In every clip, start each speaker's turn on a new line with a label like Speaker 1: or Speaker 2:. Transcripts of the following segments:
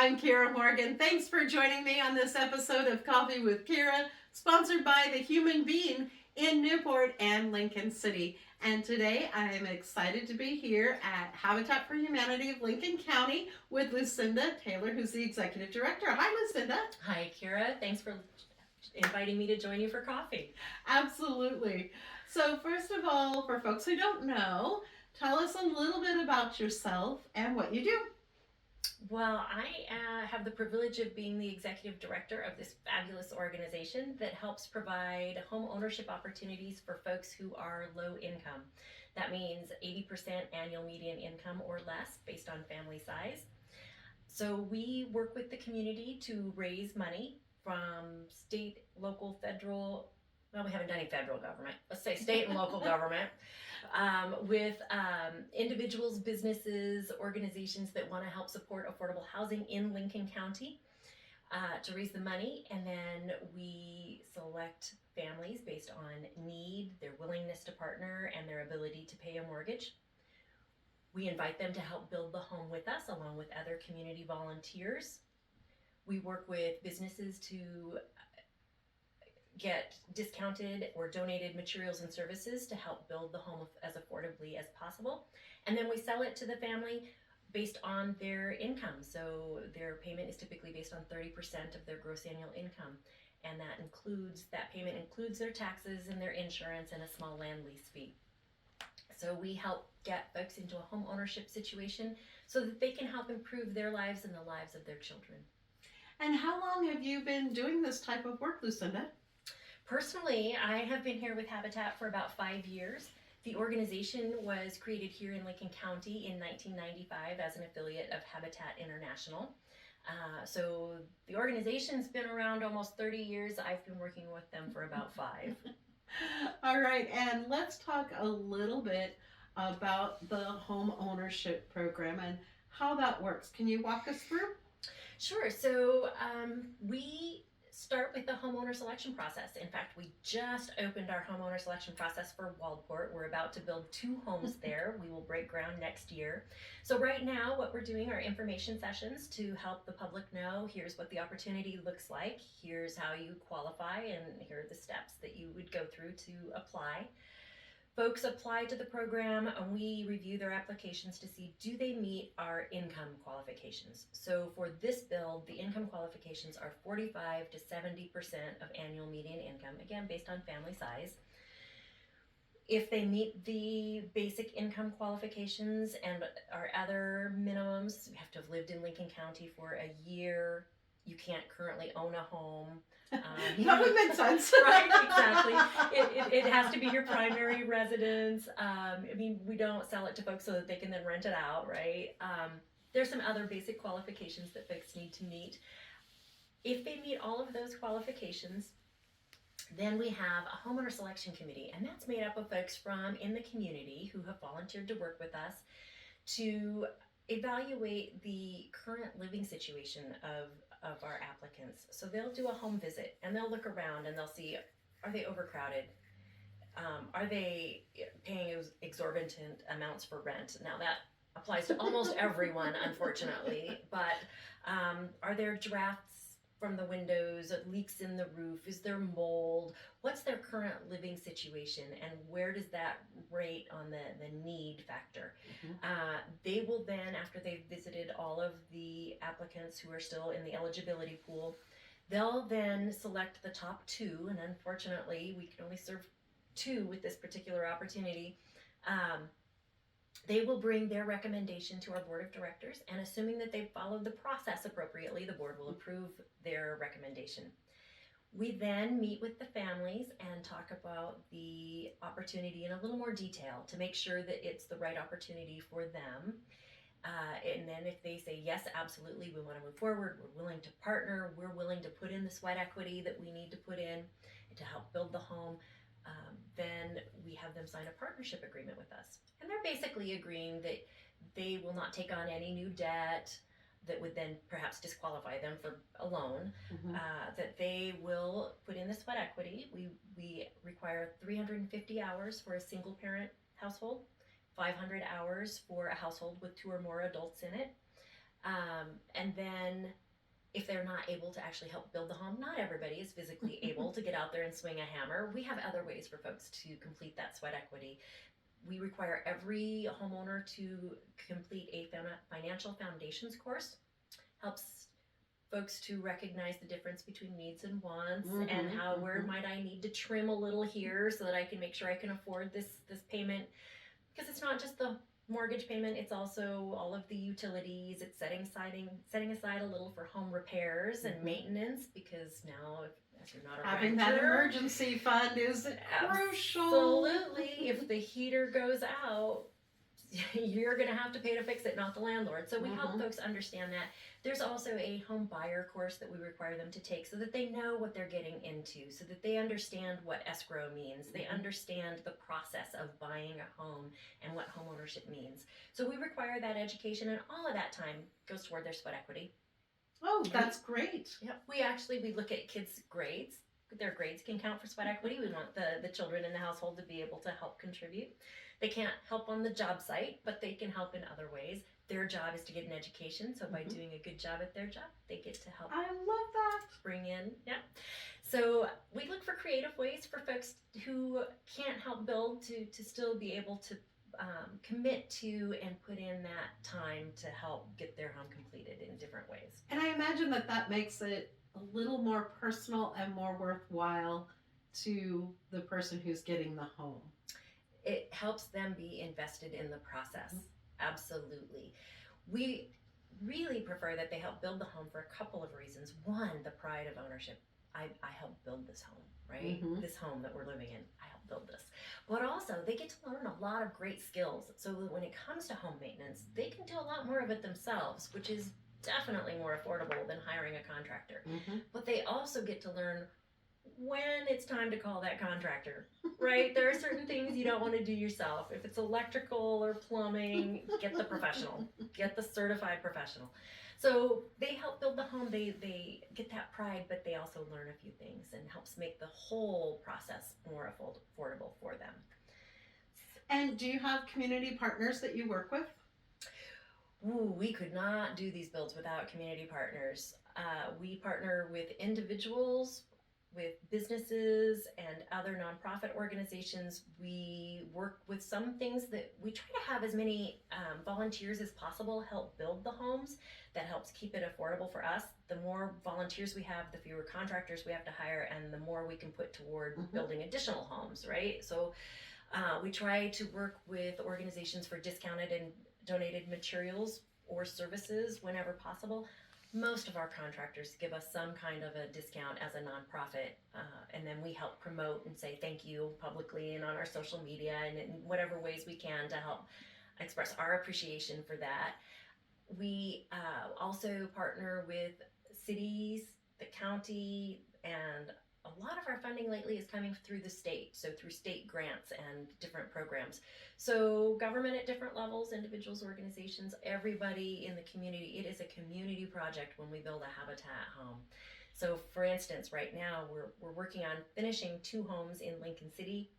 Speaker 1: I'm Kiera Morgan. Thanks for joining me on this episode of Coffee with Kiera, sponsored by The Human Being in Newport and Lincoln City. And today I am excited to be here at Habitat for Humanity of Lincoln County with Lucinda Taylor, who's the Executive Director. Hi, Lucinda.
Speaker 2: Hi, Kiera. Thanks for inviting me to join you for coffee.
Speaker 1: Absolutely. So first of all, for folks who don't know, tell us a little bit about yourself and what you do.
Speaker 2: Well, I have the privilege of being the executive director of this fabulous organization that helps provide home ownership opportunities for folks who are low income. That means 80% annual median income or less based on family size. So we work with the community to raise money from state, local, federal, well, we haven't done any federal government, let's say state and local government, with individuals, businesses, organizations that want to help support affordable housing in Lincoln County to raise the money. And then we select families based on need, their willingness to partner, and their ability to pay a mortgage. We invite them to help build the home with us along with other community volunteers. We work with businesses to get discounted or donated materials and services to help build the home as affordably as possible. And then we sell it to the family based on their income. So their payment is typically based on 30% of their gross annual income. And that payment includes their taxes and their insurance and a small land lease fee. So we help get folks into a home ownership situation so that they can help improve their lives and the lives of their children.
Speaker 1: And how long have you been doing this type of work, Lucinda?
Speaker 2: Personally, I have been here with Habitat for about 5 years. The organization was created here in Lincoln County in 1995 as an affiliate of Habitat International. So the organization's been around almost 30 years. I've been working with them for about 5.
Speaker 1: All right, and let's talk a little bit about the home ownership program and how that works. Can you walk us through?
Speaker 2: Sure. So we start with the homeowner selection process. In fact, we just opened our homeowner selection process for Waldport. We're about to build 2 homes there. We will break ground next year. So right now, what we're doing are information sessions to help the public know, here's what the opportunity looks like, here's how you qualify, and here are the steps that you would go through to apply. Folks apply to the program and we review their applications to see, do they meet our income qualifications? So for this build, the income qualifications are 45 to 70% of annual median income, again, based on family size. If they meet the basic income qualifications and our other minimums, you have to have lived in Lincoln County for a year, you can't currently own a home.
Speaker 1: That would make sense.
Speaker 2: Right, exactly. It has to be your primary residence. We don't sell it to folks so that they can then rent it out, right? There's some other basic qualifications that folks need to meet. If they meet all of those qualifications, then we have a homeowner selection committee, and that's made up of folks from in the community who have volunteered to work with us to evaluate the current living situation of our applicants. So they'll do a home visit and they'll look around and they'll see, are they overcrowded? Are they paying exorbitant amounts for rent? Now that applies to almost everyone, unfortunately, but are there drafts from the windows, leaks in the roof? Is there mold? What's their current living situation and where does that rate on the need factor? They will then, after they've visited all of the applicants who are still in the eligibility pool, they'll then select the top 2, and unfortunately we can only serve 2 with this particular opportunity. They will bring their recommendation to our board of directors, and assuming that they've followed the process appropriately, the board will approve their recommendation. We then meet with the families and talk about the opportunity in a little more detail to make sure that it's the right opportunity for them. And then if they say, yes, absolutely, we want to move forward, we're willing to partner, we're willing to put in the sweat equity that we need to put in to help build the home, then we have them sign a partnership agreement with us. And they're basically agreeing that they will not take on any new debt that would then perhaps disqualify them for a loan, that they will put in the sweat equity. We require 350 hours for a single parent household, 500 hours for a household with 2 or more adults in it. And then if they're not able to actually help build the home, not everybody is physically able to get out there and swing a hammer. We have other ways for folks to complete that sweat equity. We require every homeowner to complete a financial foundations course. Helps folks to recognize the difference between needs and wants, and how where might I need to trim a little here so that I can make sure I can afford this payment, because it's not just the mortgage payment, it's also all of the utilities. It's setting aside a little for home repairs and maintenance, because now if you're not a
Speaker 1: having
Speaker 2: renter,
Speaker 1: that emergency fund is crucial.
Speaker 2: Absolutely. If the heater goes out, you're going to have to pay to fix it, not the landlord. So we help folks understand that. There's also a home buyer course that we require them to take so that they know what they're getting into, so that they understand what escrow means. They understand the process of buying a home and what homeownership means. So we require that education, and all of that time goes toward their sweat equity.
Speaker 1: Oh, that's great.
Speaker 2: Yep. We look at kids' grades. Their grades can count for sweat equity. We want the children in the household to be able to help contribute. They can't help on the job site, but they can help in other ways. Their job is to get an education, so by doing a good job at their job, they get to help.
Speaker 1: I love that.
Speaker 2: Bring in, yeah. So we look for creative ways for folks who can't help build to still be able to commit to and put in that time to help get their home completed in different ways.
Speaker 1: And I imagine that makes it a little more personal and more worthwhile to the person who's getting the home.
Speaker 2: It helps them be invested in the process. Absolutely. We really prefer that they help build the home for a couple of reasons. One, the pride of ownership. I helped build this home, right? This home that we're living in, I helped build this. But also, they get to learn a lot of great skills. So when it comes to home maintenance, they can do a lot more of it themselves, which is definitely more affordable than hiring a contractor. But they also get to learn when it's time to call that contractor, right? There are certain things you don't want to do yourself. If it's electrical or plumbing, get the professional, get the certified professional. So they help build the home. They get that pride, but they also learn a few things, and helps make the whole process more affordable for them.
Speaker 1: And do you have community partners that you work with?
Speaker 2: Ooh, we could not do these builds without community partners. We partner with individuals, with businesses, and other nonprofit organizations. We work with some things that we try to have as many volunteers as possible help build the homes. That helps keep it affordable for us. The more volunteers we have, the fewer contractors we have to hire, and the more we can put toward building additional homes, right? So we try to work with organizations for discounted and donated materials or services whenever possible. Most of our contractors give us some kind of a discount as a nonprofit, and then we help promote and say thank you publicly and on our social media and in whatever ways we can to help express our appreciation for that. We also partner with cities, the county, and a lot of our funding lately is coming through the state, so through state grants and different programs. So government at different levels, individuals, organizations, everybody in the community. It is a community project when we build a Habitat home. So for instance, right now we're working on finishing 2 homes in Lincoln City.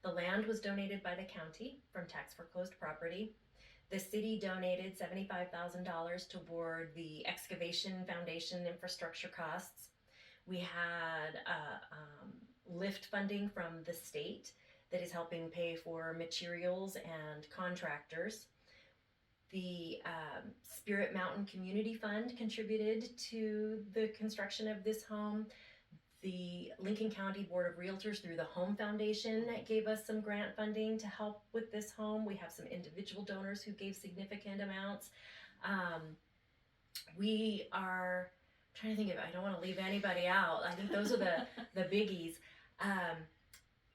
Speaker 2: The land was donated by the county from tax foreclosed property. The city donated $75,000 toward the excavation foundation infrastructure costs. We had lift funding from the state that is helping pay for materials and contractors. The Spirit Mountain Community Fund contributed to the construction of this home. The Lincoln County Board of Realtors through the Home Foundation gave us some grant funding to help with this home. We have some individual donors who gave significant amounts. We are trying to think of, I don't want to leave anybody out. I think those are the biggies.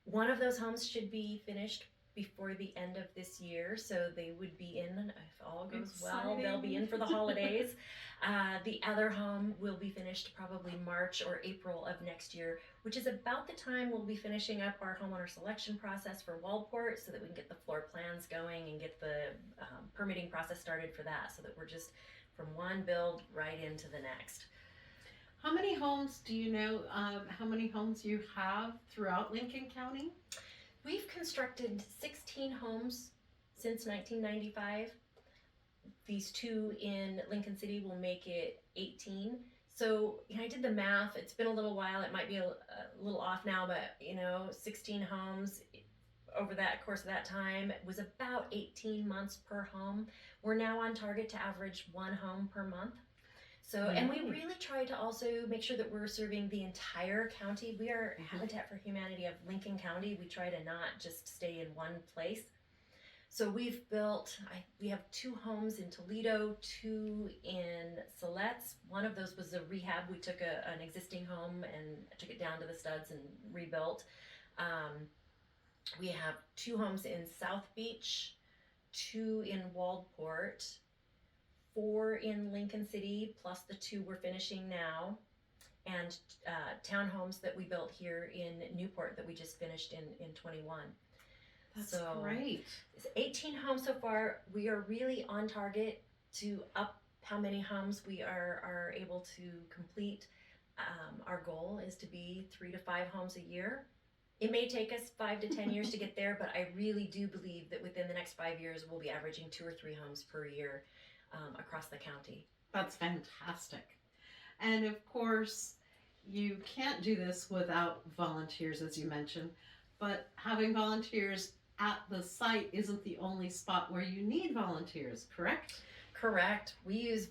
Speaker 2: One of those homes should be finished before the end of this year, so they would be in, if all goes well, they'll be in for the holidays. The other home will be finished probably March or April of next year, which is about the time we'll be finishing up our homeowner selection process for Waldport, so that we can get the floor plans going and get the permitting process started for that, so that we're just from one build right into the next.
Speaker 1: How many homes do you know, how many homes you have throughout Lincoln County?
Speaker 2: We've constructed 16 homes since 1995. these 2 in Lincoln City will make it 18. So, I did the math. It's been a little while. It might be a little off now, but 16 homes over that course of that time was about 18 months per home. We're now on target to average 1 home per month. So, and we really try to also make sure that we're serving the entire county. We are Habitat for Humanity of Lincoln County. We try to not just stay in one place. So we have 2 homes in Toledo, 2 in Siletz. One of those was a rehab. We took an existing home and took it down to the studs and rebuilt. We have 2 homes in South Beach, 2 in Waldport, 4 in Lincoln City, plus the 2 we're finishing now, and townhomes that we built here in Newport that we just finished in 21.
Speaker 1: That's great.
Speaker 2: It's 18 homes so far. We are really on target to up how many homes we are able to complete. Our goal is to be 3 to 5 homes a year. It may take us 5 to 10 years to get there, but I really do believe that within the next 5 years, we'll be averaging 2 or 3 homes per year across the county.
Speaker 1: That's fantastic. And of course, you can't do this without volunteers, as you mentioned, but having volunteers at the site isn't the only spot where you need volunteers, correct?
Speaker 2: Correct. We use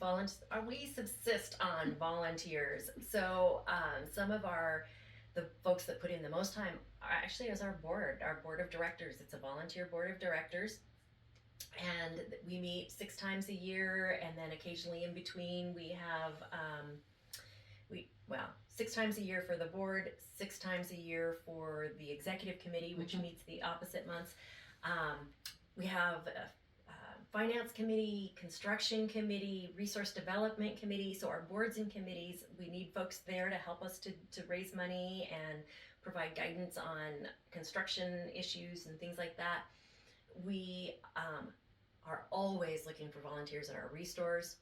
Speaker 2: we subsist on volunteers. So some of the folks that put in the most time actually is our board of directors. It's a volunteer board of directors. And we meet 6 times a year, and then occasionally in between we have 6 times a year for the board, 6 times a year for the executive committee, which meets the opposite months. We have a finance committee, construction committee, resource development committee. So our boards and committees, we need folks there to help us to raise money and provide guidance on construction issues and things like that. We are always looking for volunteers at our restores.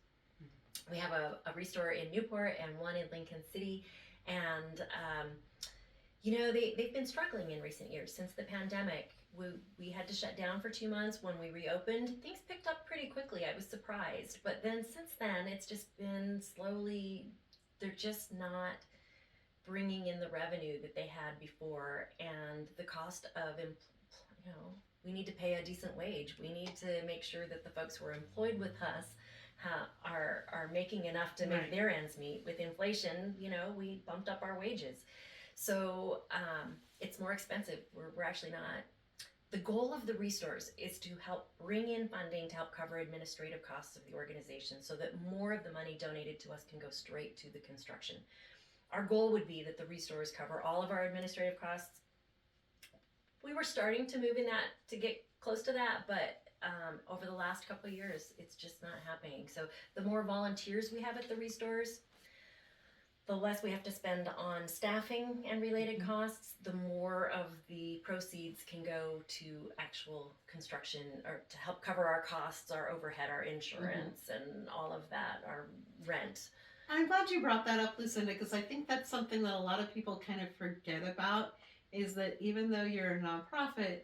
Speaker 2: We have a restore in Newport and one in Lincoln City. And, they've been struggling in recent years since the pandemic. We had to shut down for 2 months. When we reopened, things picked up pretty quickly. I was surprised. But then since then, it's just been slowly, they're just not bringing in the revenue that they had before. And the cost of, we need to pay a decent wage. We need to make sure that the folks who are employed with us are making enough to make their ends meet. With inflation, we bumped up our wages. So it's more expensive. We're actually not. The goal of the restores is to help bring in funding to help cover administrative costs of the organization so that more of the money donated to us can go straight to the construction. Our goal would be that the restores cover all of our administrative costs. We were starting to move in that to get close to that, but over the last couple of years, it's just not happening. So the more volunteers we have at the restores, the less we have to spend on staffing and related costs, the more of the proceeds can go to actual construction or to help cover our costs, our overhead, our insurance, and all of that, our rent.
Speaker 1: I'm glad you brought that up, Lucinda, because I think that's something that a lot of people kind of forget about, is that even though you're a nonprofit,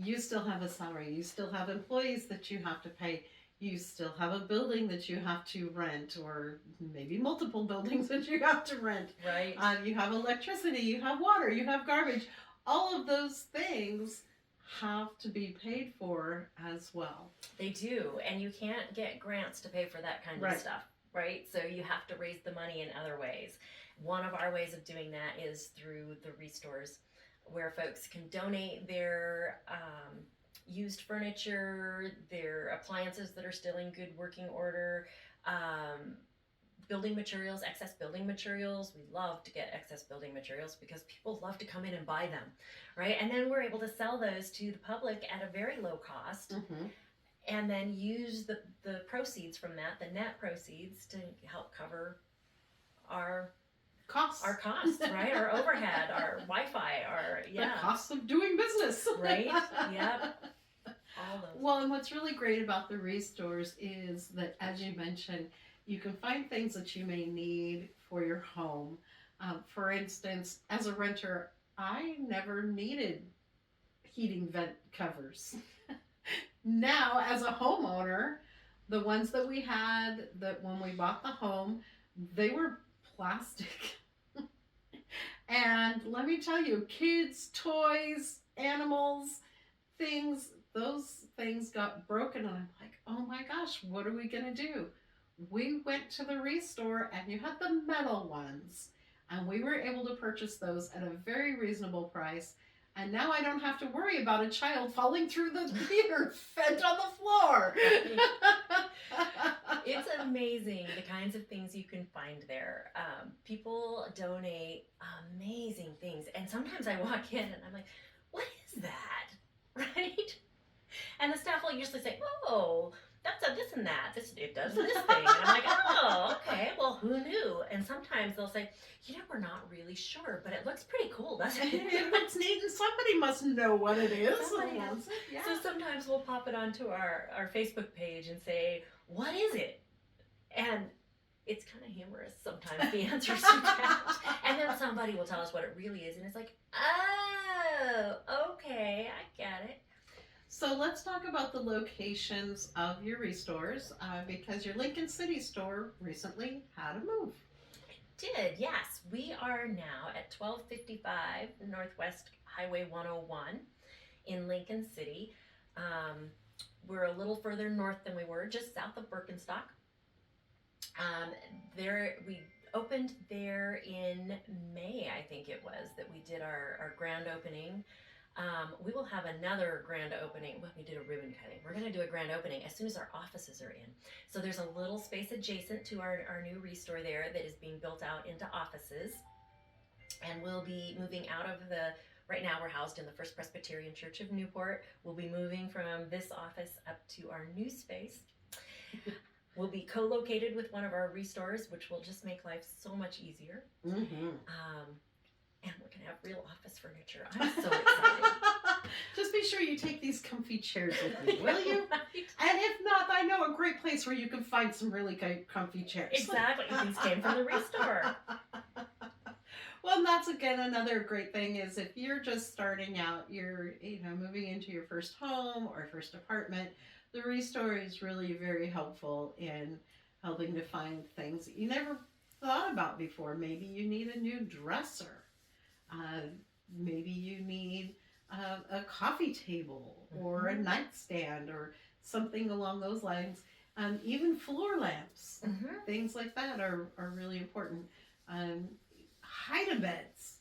Speaker 1: you still have a salary, you still have employees that you have to pay, you still have a building that you have to rent, or maybe multiple buildings that you have to rent.
Speaker 2: Right.
Speaker 1: You have electricity, you have water, you have garbage. All of those things have to be paid for as well.
Speaker 2: They do, and you can't get grants to pay for that kind of stuff, right? So you have to raise the money in other ways. One of our ways of doing that is through the restores, where folks can donate their used furniture, their appliances that are still in good working order, building materials, excess building materials. We love to get excess building materials because people love to come in and buy them, right? And then we're able to sell those to the public at a very low cost, and then use the proceeds from that, the net proceeds, to help cover our costs, right? Our overhead, our Wi-Fi,
Speaker 1: the costs of doing business,
Speaker 2: right? Yep. All those.
Speaker 1: Well, and what's really great about the restores is that, as you mentioned, you can find things that you may need for your home. For instance, as a renter, I never needed heating vent covers. Now, as a homeowner, The ones that we had, that when we bought the home, they were plastic. And let me tell you, kids, toys, animals, things, those things got broken. And I'm like, oh my gosh, what are we going to do? We went to the restore and you had the metal ones. And we were able to purchase those at a very reasonable price. And now I don't have to worry about a child falling through the theater vent on the floor.
Speaker 2: It's amazing the kinds of things you can find there. People donate amazing things. And sometimes I walk in and I'm like, what is that? Right? And the staff will usually say, oh, that's a this and that. It does this thing. And I'm like, oh, okay. Well, who knew? And sometimes they'll say, we're not really sure, but it looks pretty cool, doesn't it?
Speaker 1: It looks neat, and somebody must know what it is.
Speaker 2: Somebody else.
Speaker 1: Yeah.
Speaker 2: So sometimes we'll pop it onto our Facebook page and say, what is it? And it's kind of humorous sometimes, the answers to that. And then somebody will tell us what it really is, and it's like, oh, okay, I get it.
Speaker 1: So let's talk about the locations of your restores, because your Lincoln City store recently had a move.
Speaker 2: Did, yes. We are now at 1255 Northwest Highway 101 in Lincoln City. We're a little further north than we were, just south of Birkenstock. We opened there in May, I think it was, that we did our grand opening. We will have another grand opening. Well, we did a ribbon cutting. We're going to do a grand opening as soon as our offices are in. So there's a little space adjacent to our new restore there that is being built out into offices. And we'll be moving out of right now we're housed in the First Presbyterian Church of Newport. We'll be moving from this office up to our new space. We'll be co-located with one of our restores, which will just make life so much easier.
Speaker 1: Mm-hmm.
Speaker 2: And we're going to have real office furniture. I'm so excited.
Speaker 1: Just be sure you take these comfy chairs with you, will you?
Speaker 2: Right.
Speaker 1: And if not, I know a great place where you can find some really comfy chairs.
Speaker 2: Exactly. These came from the restore.
Speaker 1: Well, and that's again another great thing is if you're just starting out, you're moving into your first home or first apartment, the restore is really very helpful in helping to find things that you never thought about before. Maybe you need a new dresser. Maybe you need a coffee table or a nightstand or something along those lines. Even floor lamps, things like that are really important. Hide-a-beds.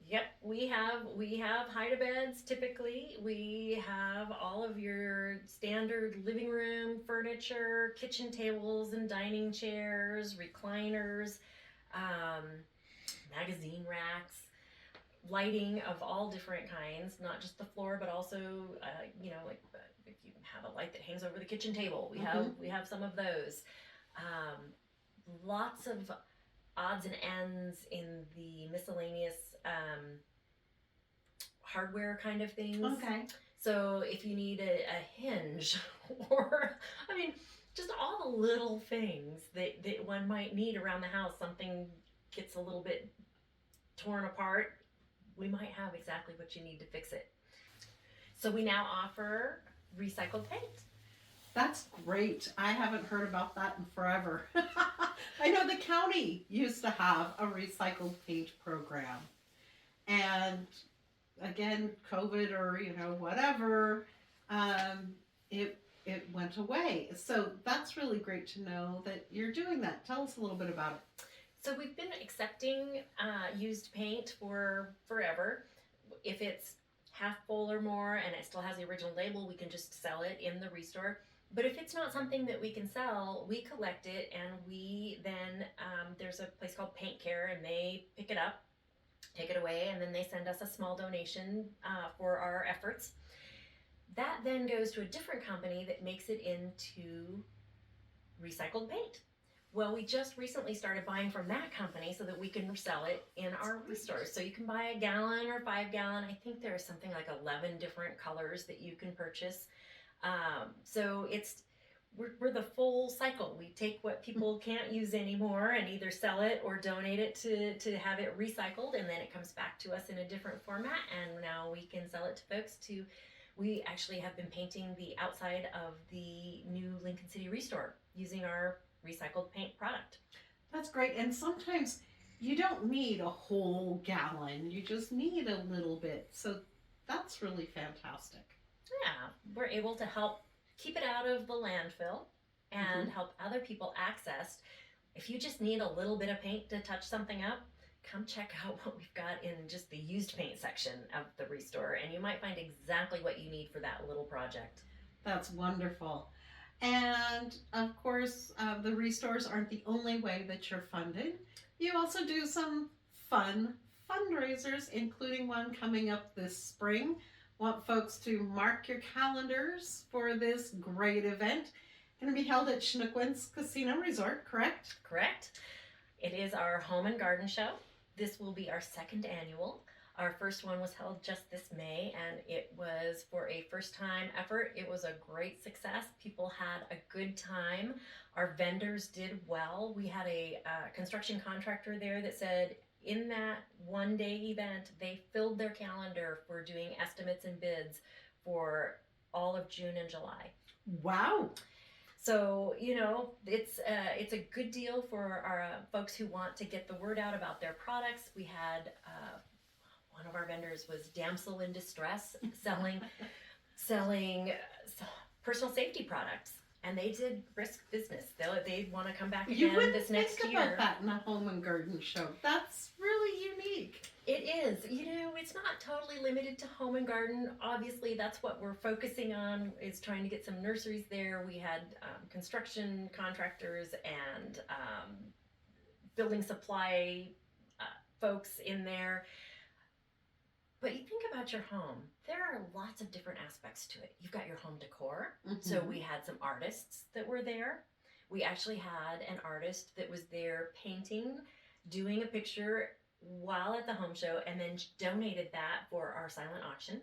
Speaker 2: Yep, we have hide-a-beds typically. We have all of your standard living room furniture, kitchen tables and dining chairs, recliners, magazine racks, lighting of all different kinds, not just the floor, but also, like if you have a light that hangs over the kitchen table, we have some of those. Lots of odds and ends in the miscellaneous hardware kind of things.
Speaker 1: Okay.
Speaker 2: So if you need a hinge or, just all the little things that one might need around the house, something gets a little bit torn apart, we might have exactly what you need to fix it. So we now offer recycled paint.
Speaker 1: That's great. I haven't heard about that in forever. I know the county used to have a recycled paint program. And again, COVID or, whatever, it went away. So that's really great to know that you're doing that. Tell us a little bit about it.
Speaker 2: So we've been accepting used paint for forever. If it's half full or more and it still has the original label, we can just sell it in the restore. But if it's not something that we can sell, we collect it and we then, there's a place called Paint Care and they pick it up, take it away, and then they send us a small donation for our efforts. That then goes to a different company that makes it into recycled paint. Well, we just recently started buying from that company so that we can sell it in our restores. So you can buy a gallon or 5 gallon. I think there's something like 11 different colors that you can purchase. So we're the full cycle. We take what people can't use anymore and either sell it or donate it to have it recycled, and then it comes back to us in a different format, and now we can sell it to folks to We actually have been painting the outside of the new Lincoln City Restore using our recycled paint product.
Speaker 1: That's great. And sometimes you don't need a whole gallon, you just need a little bit. So that's really fantastic.
Speaker 2: Yeah, we're able to help keep it out of the landfill and help other people access. If you just need a little bit of paint to touch something up, come check out what we've got in just the used paint section of the Restore, and you might find exactly what you need for that little project.
Speaker 1: That's wonderful. And of course, the restores aren't the only way that you're funded. You also do some fun fundraisers, including one coming up this spring. Want folks to mark your calendars for this great event. Going to be held at Chinookwan's Casino Resort, correct?
Speaker 2: Correct. It is our home and garden show. This will be our second annual. Our first one was held just this May, and it was for a first-time effort. It was a great success. People had a good time. Our vendors did well. We had a construction contractor there that said in that one-day event, they filled their calendar for doing estimates and bids for all of June and July.
Speaker 1: Wow.
Speaker 2: So, you know, it's a good deal for our folks who want to get the word out about their products. We had one of our vendors was Damsel in Distress selling personal safety products, and they did brisk business. They want to come back again this next year.
Speaker 1: You wouldn't think about that in a home and garden show. That's really unique.
Speaker 2: It is. You know, it's not totally limited to home and garden. Obviously, that's what we're focusing on, is trying to get some nurseries there. We had construction contractors and building supply folks in there. But you think about your home, there are lots of different aspects to it. You've got your home decor. So we had some artists that were there. We actually had an artist that was there painting, doing a picture while at the home show, and then donated that for our silent auction.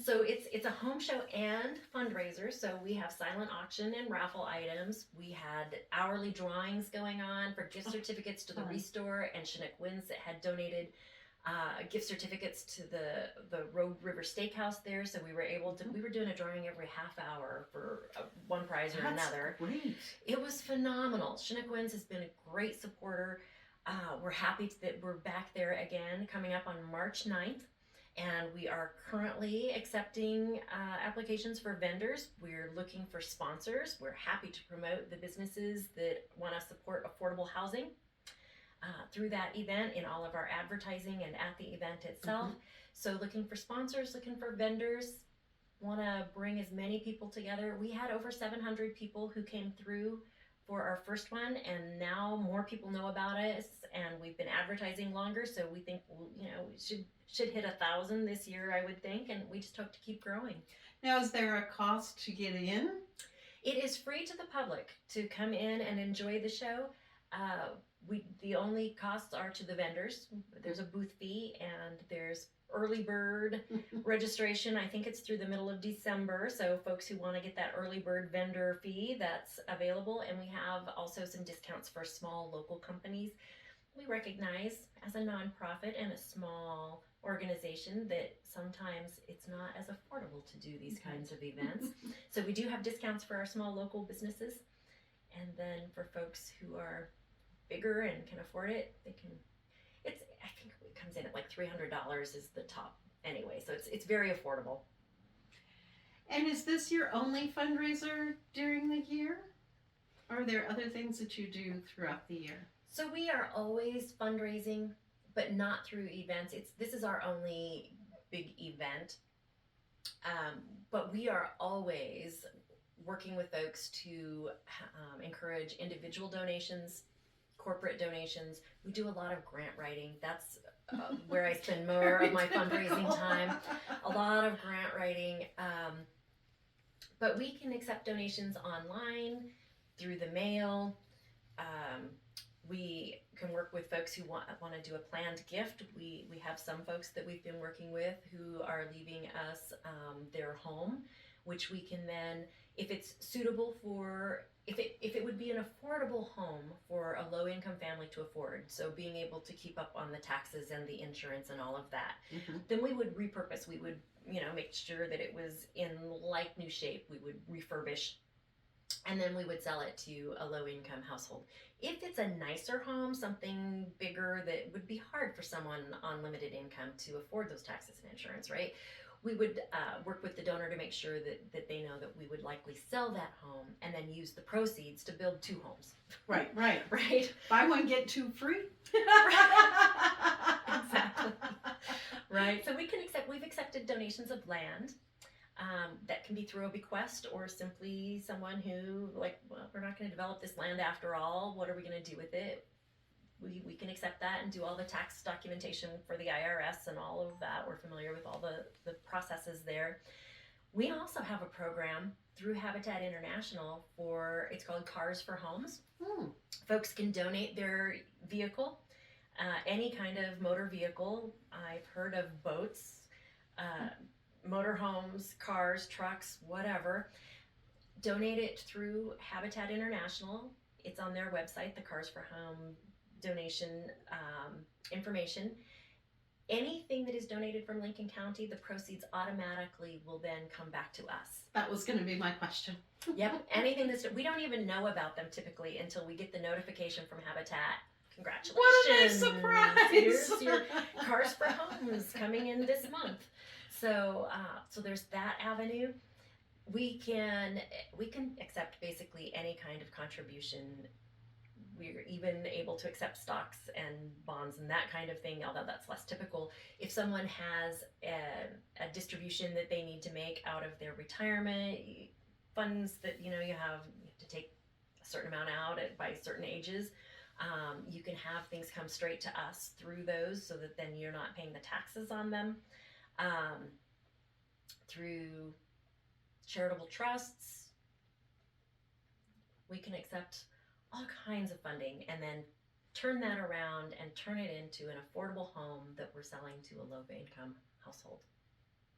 Speaker 2: So it's a home show and fundraiser. So we have silent auction and raffle items. We had hourly drawings going on for gift certificates to the Restore, and Chinookwan's that had donated gift certificates to the Road River Steakhouse there. So we were doing a drawing every half hour for one prize or another.
Speaker 1: Great.
Speaker 2: It was phenomenal. Chinookwan's has been a great supporter. We're happy that we're back there again, coming up on March 9th, and we are currently accepting applications for vendors. We're looking for sponsors. We're happy to promote the businesses that want to support affordable housing through that event, in all of our advertising and at the event itself. So looking for sponsors, looking for vendors, want to bring as many people together. We had over 700 people who came through for our first one, and now more people know about us, and we've been advertising longer, so we think, you know, we should hit 1,000 this year, I would think, and we just hope to keep growing.
Speaker 1: Now, is there a cost to get in?
Speaker 2: It is free to the public to come in and enjoy the show. The only costs are to the vendors. There's a booth fee, and there's early bird registration. I think it's through the middle of December, so folks who want to get that early bird vendor fee, that's available. And we have also some discounts for small local companies. We recognize as a nonprofit and a small organization that sometimes it's not as affordable to do these kinds of events. So we do have discounts for our small local businesses, and then for folks who are bigger and can afford it, they can. I think it comes in at like $300 is the top anyway, so it's very affordable.
Speaker 1: And is this your only fundraiser during the year? Are there other things that you do throughout the year?
Speaker 2: So we are always fundraising, but not through events. This is our only big event, but we are always working with folks to encourage individual donations, corporate donations. We do a lot of grant writing. That's where I spend more of my fundraising time. A lot of grant writing. But we can accept donations online, through the mail. We can work with folks who want to do a planned gift. We have some folks that we've been working with who are leaving us their home which we can then, if it's suitable for, if it would be an affordable home for a low income family to afford, so being able to keep up on the taxes and the insurance and all of that, then we would repurpose. We would, make sure that it was in like new shape. We would refurbish, and then we would sell it to a low income household. If it's a nicer home, something bigger that would be hard for someone on limited income to afford those taxes and insurance, right? We would work with the donor to make sure that they know that we would likely sell that home and then use the proceeds to build 2 homes.
Speaker 1: Right.
Speaker 2: Right.
Speaker 1: Buy one, get 2 free.
Speaker 2: Exactly. Right. So we've accepted donations of land. That can be through a bequest or simply someone who, well, we're not going to develop this land after all. What are we going to do with it? We can accept that and do all the tax documentation for the IRS and all of that. We're familiar with all the processes there. We also have a program through Habitat International it's called Cars for Homes. Folks can donate their vehicle, any kind of motor vehicle. I've heard of boats, motorhomes, cars, trucks, whatever. Donate it through Habitat International. It's on their website, the Cars for Home donation information. Anything that is donated from Lincoln County, the proceeds automatically will then come back to us.
Speaker 1: That was going to be my question.
Speaker 2: Yep. Anything we don't even know about them typically until we get the notification from Habitat. Congratulations.
Speaker 1: What a nice surprise.
Speaker 2: Here's your Cars for Homes coming in this month. So there's that avenue. We can accept basically any kind of contribution. We're even able to accept stocks and bonds and that kind of thing, although that's less typical. If someone has a distribution that they need to make out of their retirement funds that you have to take a certain amount out by certain ages, you can have things come straight to us through those, so that then you're not paying the taxes on them. Through charitable trusts, we can accept all kinds of funding and then turn that around and turn it into an affordable home that we're selling to a low income household.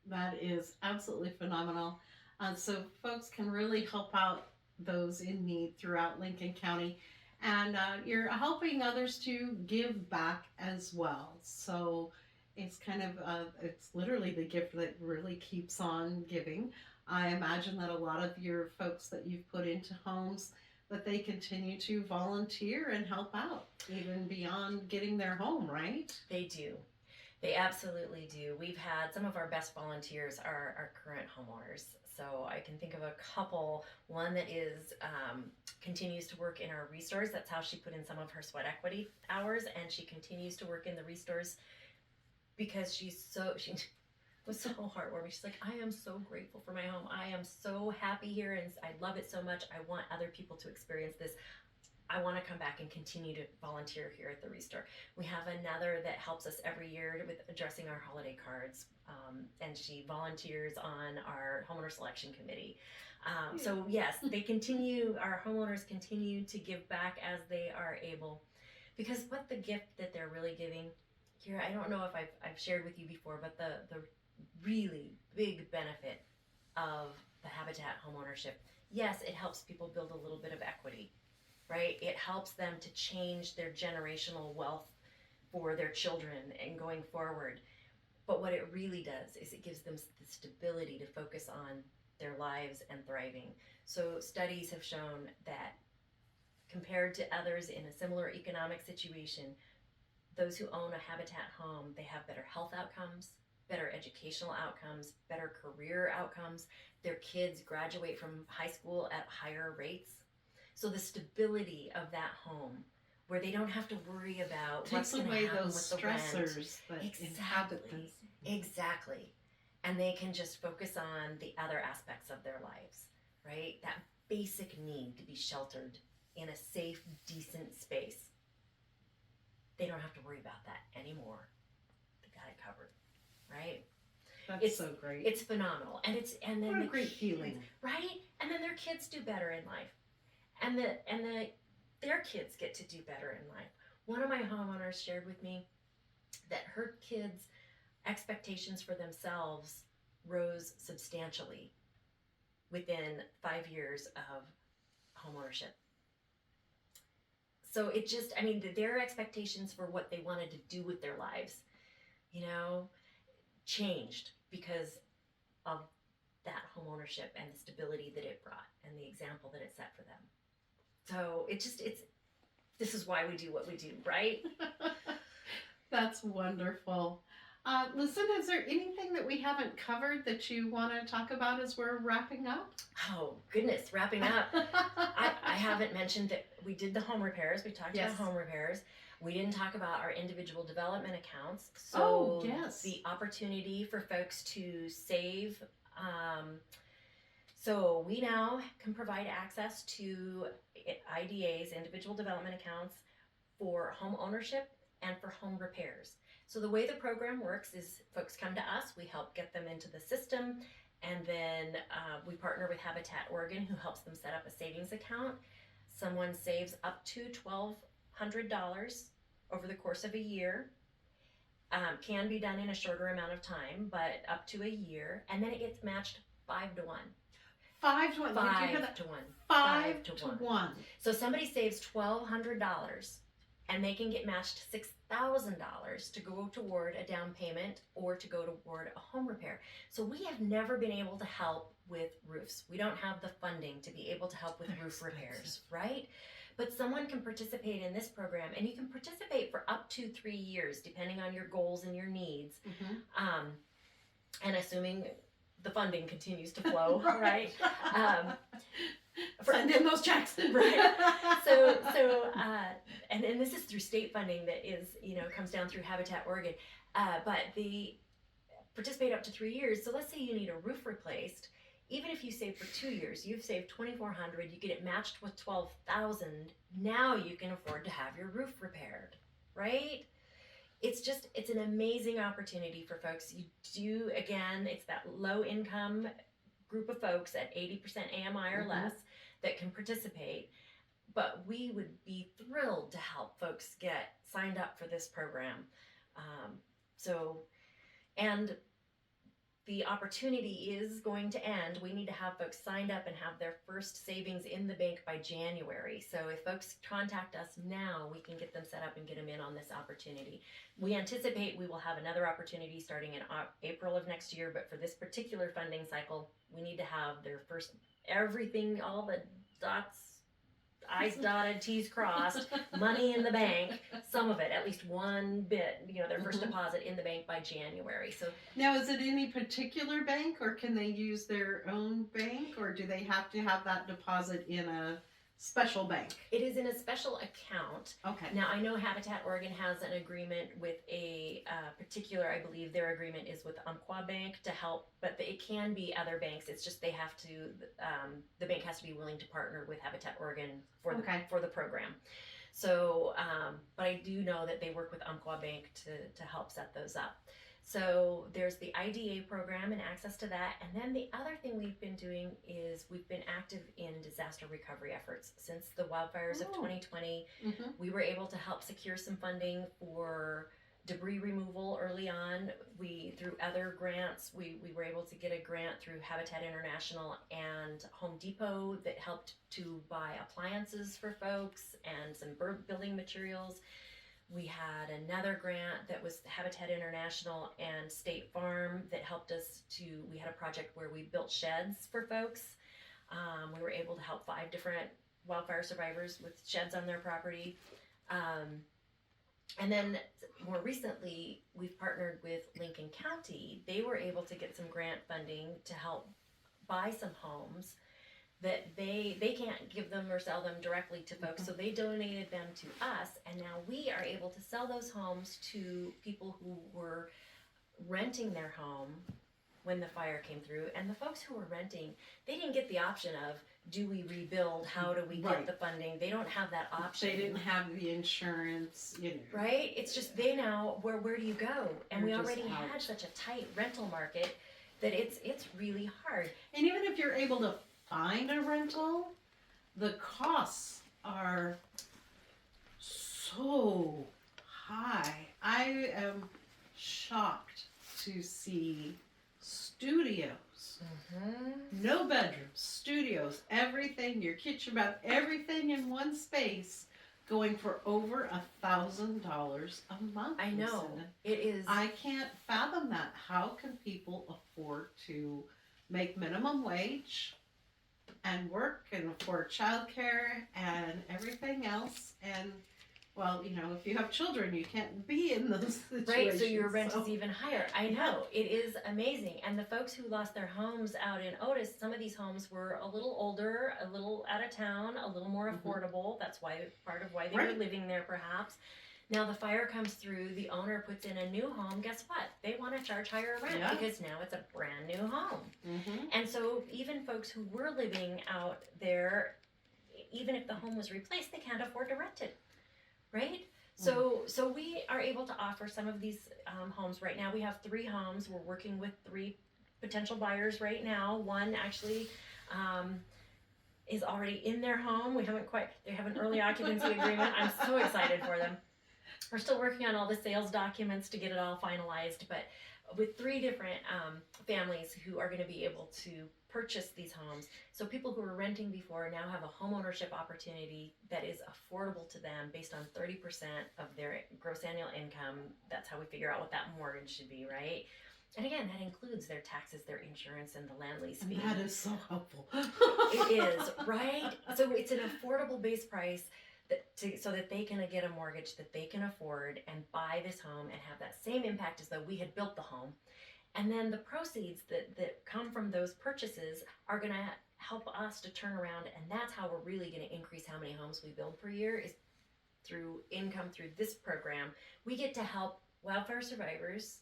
Speaker 1: That is absolutely phenomenal. So folks can really help out those in need throughout Lincoln County, and you're helping others to give back as well. So it's kind of, it's literally the gift that really keeps on giving. I imagine that a lot of your folks that you've put into homes, that they continue to volunteer and help out even beyond getting their home, right?
Speaker 2: They do. They absolutely do. We've had some of our best volunteers are our current homeowners. So I can think of a couple. One that is continues to work in our restores. That's how she put in some of her sweat equity hours, and she continues to work in the restores because she was so heartwarming. She's like, I am so grateful for my home. I am so happy here, and I love it so much. I want other people to experience this. I want to come back and continue to volunteer here at the Restore. We have another that helps us every year with addressing our holiday cards, and she volunteers on our homeowner selection committee. So yes, our homeowners continue to give back as they are able, because what the gift that they're really giving here, I don't know if I've shared with you before, but the really big benefit of the Habitat homeownership, yes, it helps people build a little bit of equity, right? It helps them to change their generational wealth for their children and going forward. But what it really does is it gives them the stability to focus on their lives and thriving. So studies have shown that compared to others in a similar economic situation, those who own a Habitat home, they have better health outcomes, better educational outcomes, better career outcomes. Their kids graduate from high school at higher rates. So the stability of that home, where they don't have to worry about what's going to happen with the rent.
Speaker 1: Stressors that inhabit them.
Speaker 2: Exactly. And they can just focus on the other aspects of their lives, right? That basic need to be sheltered in a safe, decent space. They don't have to worry about that anymore. They got it covered, right?
Speaker 1: That's so great.
Speaker 2: It's phenomenal, and then
Speaker 1: what a great feeling,
Speaker 2: right? And then their kids do better in life, and their kids get to do better in life. One of my homeowners shared with me that her kids' expectations for themselves rose substantially within 5 years of homeownership. So it just, I mean, their expectations for what they wanted to do with their lives, you know, changed because of that homeownership and the stability that it brought and the example that it set for them. So this is why we do what we do, right?
Speaker 1: That's wonderful. Lucinda, is there anything that we haven't covered that you want to talk about as we're wrapping up?
Speaker 2: Oh, goodness, wrapping up. I haven't mentioned that we did the home repairs. We talked
Speaker 1: Yes.
Speaker 2: about home repairs. We didn't talk about our individual development accounts. So
Speaker 1: Oh, yes.
Speaker 2: the opportunity for folks to save. So we now can provide access to IDAs, individual development accounts, for home ownership and for home repairs. So the way the program works is folks come to us, we help get them into the system, and then we partner with Habitat Oregon, who helps them set up a savings account. Someone saves up to $1,200 over the course of a year. Can be done in a shorter amount of time, but up to a year, and then it gets matched 5 to 1.
Speaker 1: 5 to 1. Did you hear
Speaker 2: 5
Speaker 1: that?
Speaker 2: to 1.
Speaker 1: 5 to 1.
Speaker 2: So somebody saves $1,200 and they can get matched $6,000 to go toward a down payment or to go toward a home repair. So we have never been able to help with roofs. We don't have the funding to be able to help with roof repairs, right? But someone can participate in this program, and you can participate for up to 3 years, depending on your goals and your needs.
Speaker 1: Mm-hmm.
Speaker 2: And assuming the funding continues to flow, right?
Speaker 1: Send in those checks.
Speaker 2: Right. So, and this is through state funding that is, comes down through Habitat Oregon. But the participate up to 3 years. So let's say you need a roof replaced. Even if you save for 2 years, you've saved $2,400. You get it matched with $12,000. Now you can afford to have your roof repaired, right? It's an amazing opportunity for folks. You do, again, it's that low income group of folks at 80% AMI or less that can participate. But we would be thrilled to help folks get signed up for this program. And the opportunity is going to end. We need to have folks signed up and have their first savings in the bank by January. So if folks contact us now, we can get them set up and get them in on this opportunity. We anticipate we will have another opportunity starting in April of next year, but for this particular funding cycle, we need to have their first everything, all the dots, I's dotted, T's crossed, money in the bank, some of it, at least one bit, their first deposit in the bank by January. So
Speaker 1: now, is it any particular bank, or can they use their own bank, or do they have to have that deposit in a special bank?
Speaker 2: It is in a special account.
Speaker 1: Okay.
Speaker 2: Now, I know Habitat Oregon has an agreement with a particular, I believe their agreement is with Umpqua Bank to help, but it can be other banks. It's just they have to, the bank has to be willing to partner with Habitat Oregon for the program. So, but I do know that they work with Umpqua Bank to help set those up. So there's the IDA program and access to that. And then the other thing we've been doing is we've been active in disaster recovery efforts. Since the wildfires of 2020, we were able to help secure some funding for debris removal early on. Through other grants, we were able to get a grant through Habitat International and Home Depot that helped to buy appliances for folks and some building materials. We had another grant that was Habitat International and State Farm that helped us we had a project where we built sheds for folks. We were able to help 5 different wildfire survivors with sheds on their property. And then more recently, we've partnered with Lincoln County. They were able to get some grant funding to help buy some homes that they can't give them or sell them directly to folks, so they donated them to us, and now we are able to sell those homes to people who were renting their home when the fire came through. And the folks who were renting, they didn't get the option of, do we rebuild, how do we get the funding? They don't have that option.
Speaker 1: They didn't have the insurance,
Speaker 2: Right? It's just they now, where do you go? And we already had such a tight rental market that it's really hard.
Speaker 1: And even if you're able to find a rental, the costs are so high. I am shocked to see studios bedrooms.
Speaker 2: Mm-hmm.
Speaker 1: No bedrooms, studios, everything, your kitchen, about everything in one space, going for over $1,000 a month.
Speaker 2: I know.
Speaker 1: Lucinda.
Speaker 2: It is.
Speaker 1: I can't fathom that. How can people afford to make minimum wage and work and afford childcare and everything else? And well, if you have children, you can't be in those situations.
Speaker 2: Right, so your rent is even higher. I know, it is amazing. And the folks who lost their homes out in Otis, some of these homes were a little older, a little out of town, a little more affordable. That's part of why they were living there perhaps. Now the fire comes through, the owner puts in a new home, guess what? They want to charge higher rent because now it's a brand new home. And so even folks who were living out there, even if the home was replaced, they can't afford to rent it. Right? So we are able to offer some of these homes right now. We have 3 homes. We're working with 3 potential buyers right now. One actually is already in their home. They have an early occupancy agreement. I'm so excited for them. We're still working on all the sales documents to get it all finalized, but with 3 different families who are going to be able to purchase these homes. So people who were renting before now have a home ownership opportunity that is affordable to them based on 30% of their gross annual income. That's how we figure out what that mortgage should be, right? And again, that includes their taxes, their insurance, and the land lease fee.
Speaker 1: And that is so helpful.
Speaker 2: It is, right? So it's an affordable base price so that they can get a mortgage that they can afford and buy this home and have that same impact as though we had built the home. And then the proceeds that come from those purchases are going to help us to turn around, and that's how we're really going to increase how many homes we build per year is through income through this program. We get to help wildfire survivors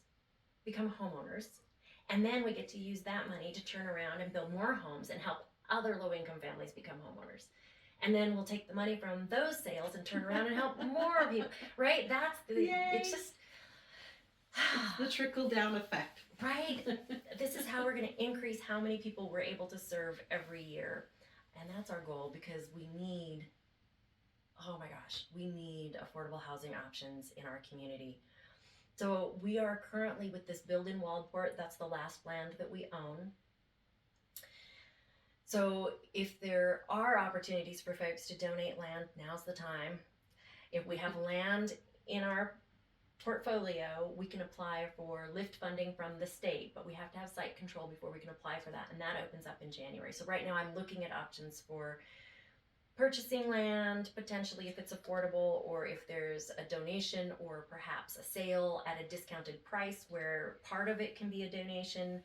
Speaker 2: become homeowners, and then we get to use that money to turn around and build more homes and help other low-income families become homeowners. And then we'll take the money from those sales and turn around and help more people, right? That's it's just...
Speaker 1: It's the trickle-down effect.
Speaker 2: Right? This is how we're going to increase how many people we're able to serve every year. And that's our goal because we need affordable housing options in our community. So we are currently with this build in Waldport. That's the last land that we own. So if there are opportunities for folks to donate land, now's the time. If we have land in our portfolio, we can apply for lift funding from the state, but we have to have site control before we can apply for that, and that opens up in January. So right now I'm looking at options for purchasing land, potentially if it's affordable, or if there's a donation or perhaps a sale at a discounted price where part of it can be a donation.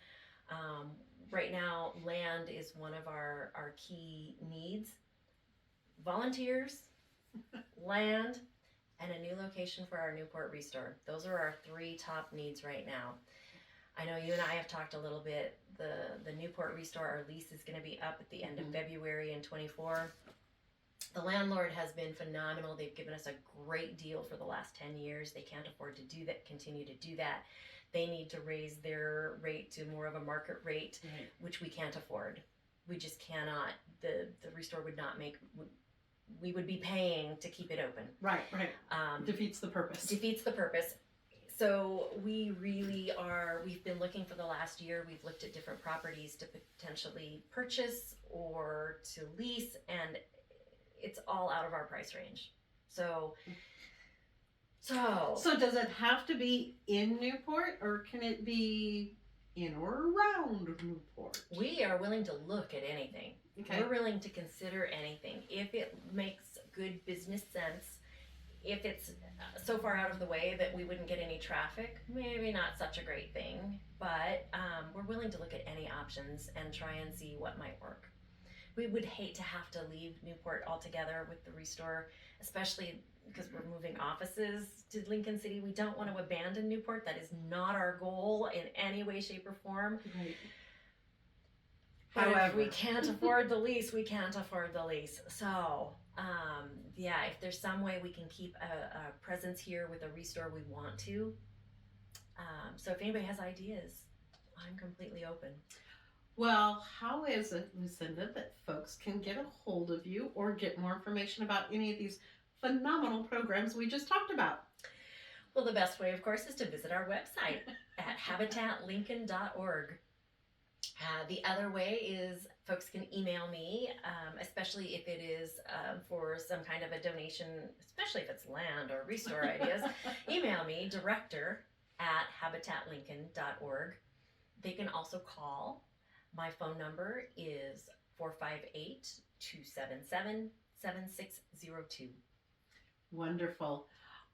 Speaker 2: Right now, land is one of our key needs. Volunteers, land, and a new location for our Newport Restore. Those are our 3 top needs right now. I know you and I have talked a little bit. The Newport Restore, our lease is going to be up at the end of February in 24. The landlord has been phenomenal. They've given us a great deal for the last 10 years. They can't afford to do that, continue to do that. They need to raise their rate to more of a market rate, which we can't afford. We just cannot. The Restore would not make... We would be paying to keep it open. Right.
Speaker 1: Defeats the purpose.
Speaker 2: So we really we've been looking for the last year. We've looked at different properties to potentially purchase or to lease, and it's all out of our price range. So
Speaker 1: does it have to be in Newport, or can it be in or around Newport?
Speaker 2: We are willing to look at anything. Okay. We're willing to consider anything if it makes good business sense. If it's so far out of the way that we wouldn't get any traffic, maybe not such a great thing, but we're willing to look at any options and try and see what might work. We would hate to have to leave Newport altogether with the Restore, especially because we're moving offices to Lincoln City. We don't want to abandon Newport. That is not our goal in any way, shape, or form.
Speaker 1: Right.
Speaker 2: However, if we can't afford the lease, we can't afford the lease. So, if there's some way we can keep a presence here with a Restore, we want to. So if anybody has ideas, I'm completely open.
Speaker 1: Well, how is it, Lucinda, that folks can get a hold of you or get more information about any of these phenomenal programs we just talked about?
Speaker 2: Well, the best way, of course, is to visit our website at habitatlincoln.org. The other way is folks can email me, especially if it is for some kind of a donation, especially if it's land or restore ideas. Email me, director@habitatlincoln.org. They can also call. My phone number is 458-277-7602.
Speaker 1: Wonderful.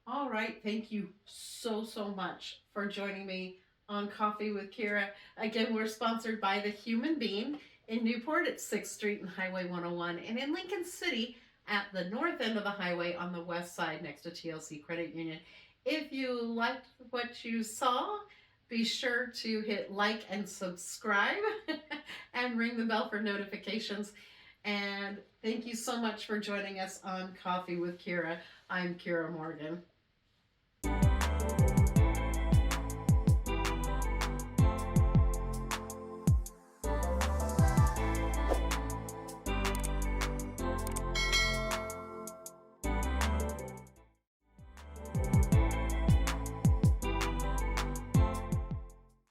Speaker 1: All right. Thank you so, so much for joining me on Coffee with Kiera. Again, we're sponsored by The Human Being in Newport at 6th Street and Highway 101, and in Lincoln City at the north end of the highway on the west side next to TLC Credit Union. If you liked what you saw, be sure to hit like and subscribe and ring the bell for notifications. And thank you so much for joining us on Coffee with Kiera. I'm Kiera Morgan.